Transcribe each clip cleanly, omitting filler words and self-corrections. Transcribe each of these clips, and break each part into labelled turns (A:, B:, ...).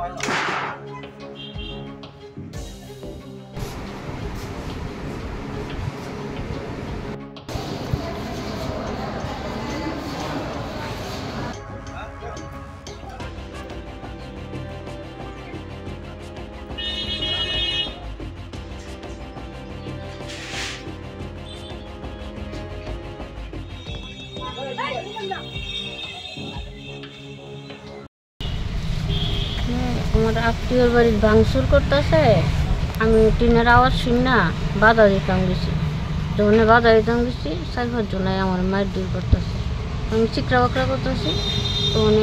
A: আমার আত্মীয়র বাড়ির ভাঙচুর করতেছে, আমি টিনের আওয়াজ শুনি না বাধা দিতাম গেছি। যখন বাধা দিতাম গেছি 4-5 জনায় আমার মায়ের দূর করতেছে, আমি চিকরা বাকরা করতেছি, তখন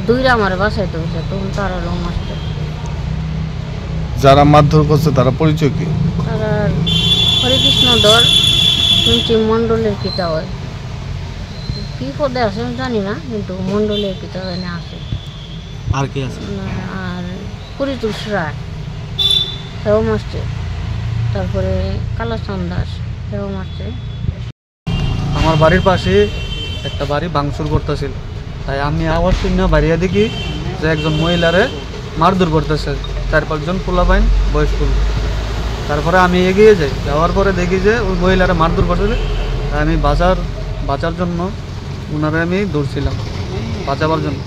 A: দুইরা আমার বাসাইতে হয়েছে, তখন তারা রং আসছে।
B: যারা মারধর করছে তারা পরিচয় কি?
A: তারা হরিকৃষ্ণ ধর, শুনছি মণ্ডলের পিতা হয়, কি পদে আছে আমি জানি না, কিন্তু মণ্ডলের পিতা হয় না আছে।
C: আর কি আছে?
A: আর পরিতোষ রায় সেও মারছে, তারপরে কালাচাঁদ দাস সেও মারছে।
C: আমার বাড়ির পাশে একটা বাড়ি ভাঙচুর করতেছিল, তাই আমি আওয়াজ শুনে বাড়িয়া দেখি যে একজন মহিলারে মারধর করতেছে, 4-5 জন পোলাপাইন বয়স্ক। তারপরে আমি এগিয়ে যাই, যাওয়ার পরে দেখি যে ওই মহিলারা মারধর করতেছে। তাই আমি বাঁচার জন্য ওনারে আমি দৌড়ছিলাম বাঁচাবার জন্য।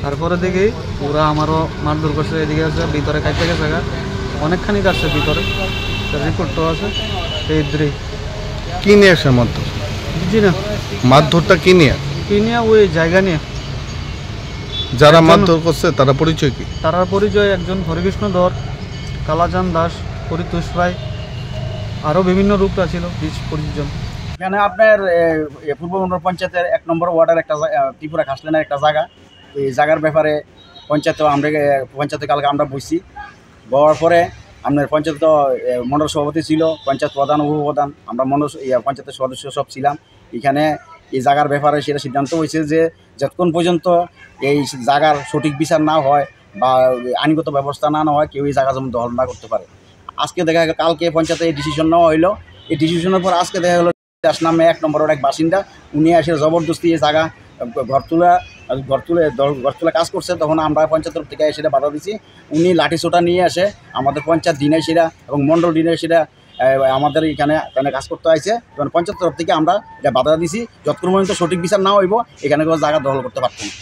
C: তারপরে দেখি ওরা আমারও মারধর করছে, এদিকে আছে ভিতরে কাটতে গেছে, অনেকখানি কাটছে ভিতরে, রিপোর্টও আছে। এই
B: কি নিয়ে আসে মারধর?
C: বুঝছি না
B: মারধরটা কি নিয়ে?
C: ওই জায়গা নিয়ে।
B: যারা মারধর করছে তারা পরিচয় কি?
C: তার পরিচয় একজন হরিকৃষ্ণ ধর, কালাচাঁদ দাস, পরিতোষ রায়, আরও বিভিন্ন রূপটা ছিল 20-25 জন।
D: এখানে আপনার পূর্ব মন্ডল পঞ্চায়েতের 1 নম্বর ওয়ার্ডের একটা ত্রিপুরা খাসলেনের একটা জায়গা। তো এই জায়গার ব্যাপারে পঞ্চায়েতে কালকে আমরা বসছি, বলার পরে আপনার পঞ্চায়েত মন্ডল সভাপতি ছিল, পঞ্চায়েত প্রধান, উপপ্রধান, আমরা পঞ্চায়েতের সদস্য সব ছিলাম এখানে। এই জায়গার ব্যাপারে সেটা সিদ্ধান্ত হয়েছে যে যতক্ষণ পর্যন্ত এই জায়গার সঠিক বিচার না হয় বা আইনগত ব্যবস্থা না হয়, কেউ এই জায়গা যেমন দখল না করতে পারে। আজকে দেখা গেল কালকে পঞ্চায়েতে এই ডিসিশন নেওয়া হইলো। এই ডিসিশনের পর আজকে দেখা গেলো দাস নামে 1 নম্বরের এক বাসিন্দা, উনি এসে জবরদস্তি এই জায়গা ঘর তুলে কাজ করছে। তখন আমরা পঞ্চায়েতের থেকে সেটা বাধা দিছি। উনি লাঠি সোটা নিয়ে আসে আমাদের পঞ্চায়েত দিনে সেটা এবং মণ্ডল দিনে সেটা আমাদের এখানে কাজ করতে হয়েছে। তখন পঞ্চায়েত তরফ থেকে আমরা এটা বাধা দিছি, যতক্ষণ পর্যন্ত সঠিক বিচার না হইব এখানে কোনো জায়গা দখল করতে পারত না।